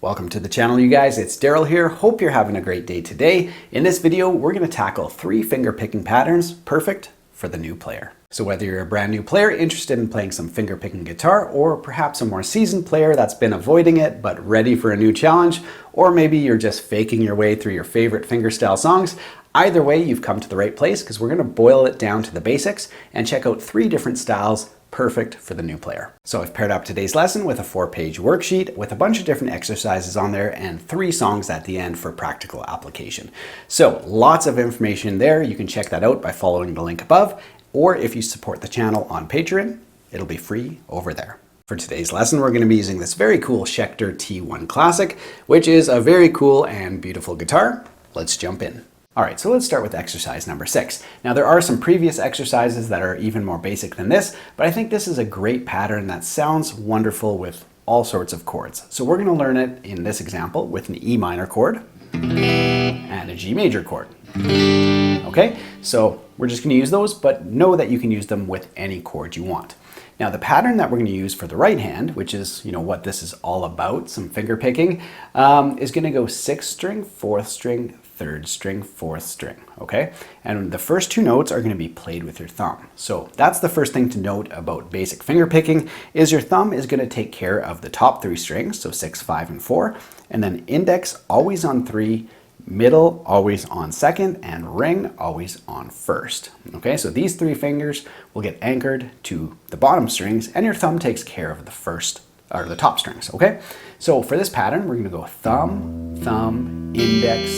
Welcome to the channel, you guys. It's Daryl here. Hope you're having a great day today. In this video, we're going to tackle 3 finger picking patterns perfect for the new player. So whether you're a brand new player interested in playing some finger picking guitar, or perhaps a more seasoned player that's been avoiding it but ready for a new challenge, or maybe you're just faking your way through your favorite fingerstyle songs, either way, you've come to the right place because we're going to boil it down to the basics and check out 3 different styles perfect for the new player. So I've paired up today's lesson with a 4-page worksheet with a bunch of different exercises on there and 3 songs at the end for practical application. So lots of information there. You can check that out by following the link above, or if you support the channel on Patron, it'll be free over there. For today's lesson, we're going to be using this very cool Schecter T1 Classic, which is a very cool and beautiful guitar. Let's jump in. All right, so let's start with exercise number 6. Now there are some previous exercises that are even more basic than this, but I think this is a great pattern that sounds wonderful with all sorts of chords. So we're going to learn it in this example with an E minor chord and a G major chord. Okay, so we're just going to use those, but know that you can use them with any chord you want. Now the pattern that we're going to use for the right hand, which is what this is all about, some finger picking, is going to go 6th string, 4th string, 3rd string, 4th string, okay? And the first 2 notes are going to be played with your thumb. So that's the first thing to note about basic finger picking, is your thumb is going to take care of the top 3 strings, so 6, 5, and 4, and then index always on 3, middle always on 2nd, and ring always on 1st. Okay, so these 3 fingers will get anchored to the bottom strings, and your thumb takes care of the first or the top strings. Okay, so for this pattern, we're going to go thumb, thumb, index,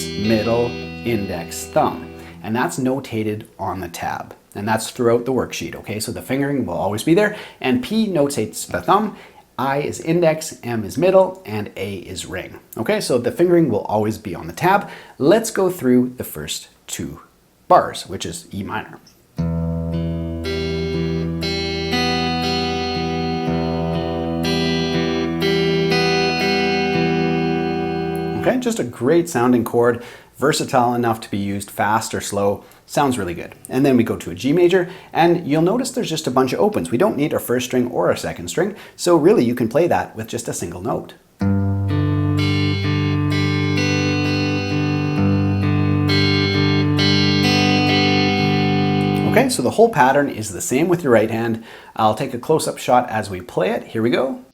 middle, index, thumb, and that's notated on the tab, and that's throughout the worksheet. Okay, so the fingering will always be there, and P notates the thumb. I is index, M is middle, and A is ring. Okay, so the fingering will always be on the tab. Let's go through the first 2 bars, which is E minor. Okay, just a great sounding chord, versatile enough to be used fast or slow. Sounds really good. And then we go to a G major, and you'll notice there's just a bunch of opens. We don't need our 1st string or our 2nd string, so really you can play that with just a single note. Okay, so the whole pattern is the same with your right hand. I'll take a close-up shot as we play it. Here we go.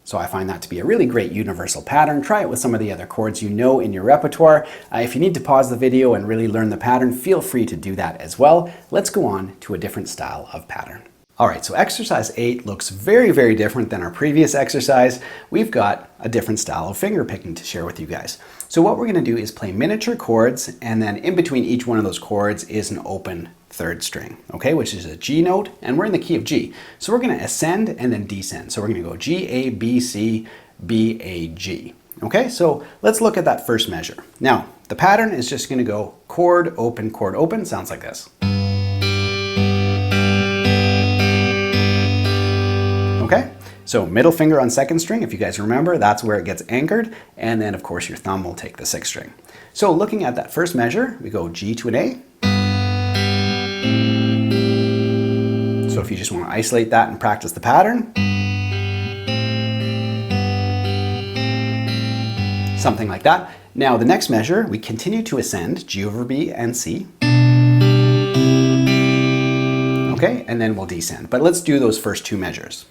So I find that to be a really great universal pattern. Try it with some of the other chords you know in your repertoire. If you need to pause the video and really learn the pattern, feel free to do that as well. Let's go on to a different style of pattern. All right, so exercise 8 looks very, very different than our previous exercise. We've got a different style of finger picking to share with you guys. So what we're going to do is play miniature chords, and then in between each one of those chords is an open 3rd string, okay, which is a G note, and we're in the key of G. So we're going to ascend and then descend. So we're going to go G, A, B, C, B, A, G. Okay, so let's look at that first measure. Now, the pattern is just going to go chord, open, sounds like this. Okay, so middle finger on 2nd string, if you guys remember, that's where it gets anchored, and then of course your thumb will take the 6th string. So looking at that first measure, we go G to an A. So if you just want to isolate that and practice the pattern, something like that. Now the next measure, we continue to ascend, G over B and C. Okay, and then we'll descend. But let's do those first 2 measures.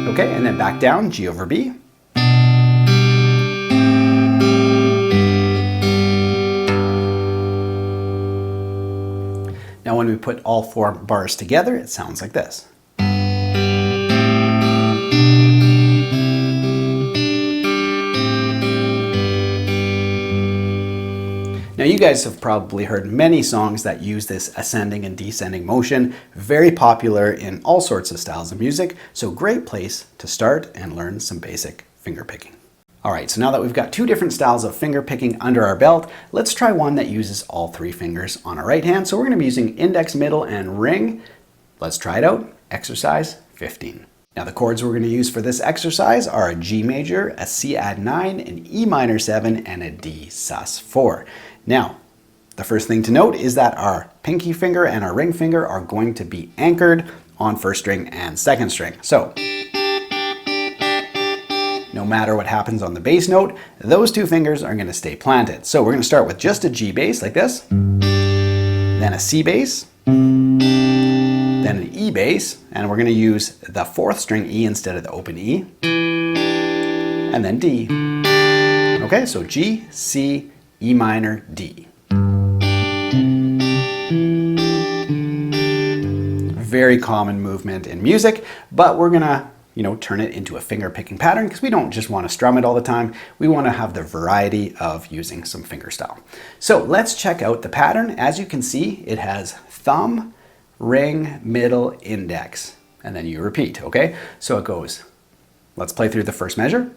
Okay, and then back down, G over B. Now when we put all 4 bars together, it sounds like this. Now you guys have probably heard many songs that use this ascending and descending motion, very popular in all sorts of styles of music, so great place to start and learn some basic finger picking. All right, so now that we've got two different styles of finger picking under our belt, let's try one that uses all three fingers on our right hand. So we're going to be using index, middle, and ring. Let's try it out. Exercise 15. Now the chords we're going to use for this exercise are a G major, a C add 9, an E minor 7, and a D sus 4. Now, the first thing to note is that our pinky finger and our ring finger are going to be anchored on first string and second string. So, no matter what happens on the bass note, those two fingers are going to stay planted. So we're going to start with just a G bass like this, then a C bass, then an E bass, and we're going to use the fourth string E instead of the open E, and then D. Okay, so G, C, E minor, D. Very common movement in music, but we're going to turn it into a finger picking pattern because we don't just want to strum it all the time. We want to have the variety of using some finger style. So let's check out the pattern. As you can see, it has thumb, ring, middle, index, and then you repeat, okay? So it goes, let's play through the first measure.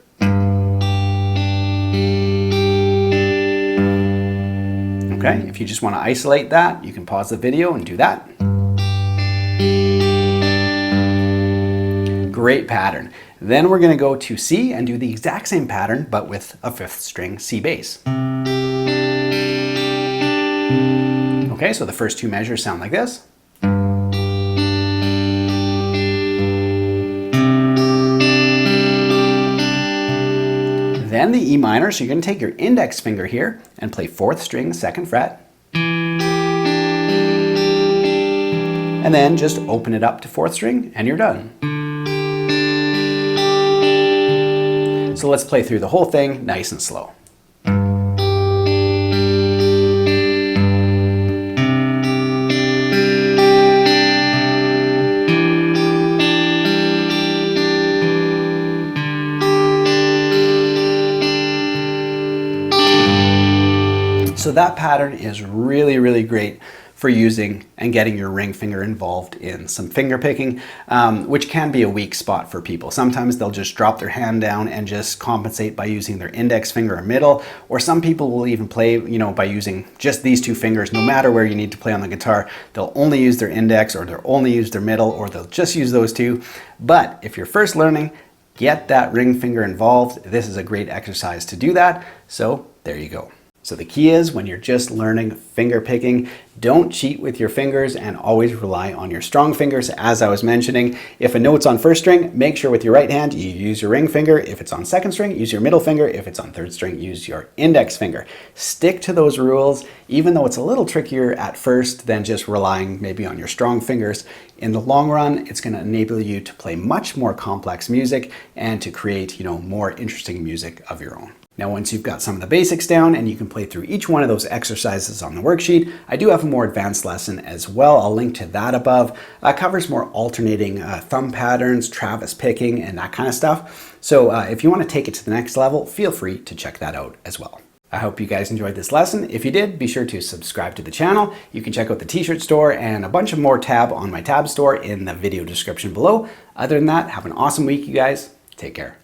Okay, if you just want to isolate that, you can pause the video and do that. Great pattern. Then we're going to go to C and do the exact same pattern, but with a fifth string C bass. Okay, so the first two measures sound like this. Then the E minor, so you're going to take your index finger here and play fourth string, second fret. And then just open it up to fourth string and you're done. So let's play through the whole thing nice and slow. So that pattern is really, really great for using and getting your ring finger involved in some finger picking, which can be a weak spot for people. Sometimes they'll just drop their hand down and just compensate by using their index finger or middle, or some people will even play, by using just these two fingers. No matter where you need to play on the guitar, they'll only use their index, or they'll only use their middle, or they'll just use those two. But if you're first learning, get that ring finger involved. This is a great exercise to do that. So there you go. So the key is, when you're just learning finger picking, don't cheat with your fingers and always rely on your strong fingers. As I was mentioning, if a note's on first string, make sure with your right hand you use your ring finger. If it's on second string, use your middle finger. If it's on third string, use your index finger. Stick to those rules, even though it's a little trickier at first than just relying maybe on your strong fingers. In the long run, it's going to enable you to play much more complex music and to create, more interesting music of your own. Now, once you've got some of the basics down and you can play through each one of those exercises on the worksheet, I do have a more advanced lesson as well. I'll link to that above. It covers more alternating thumb patterns, Travis picking, and that kind of stuff. So if you want to take it to the next level, feel free to check that out as well. I hope you guys enjoyed this lesson. If you did, be sure to subscribe to the channel. You can check out the t-shirt store and a bunch of more tab on my tab store in the video description below. Other than that, have an awesome week, you guys. Take care.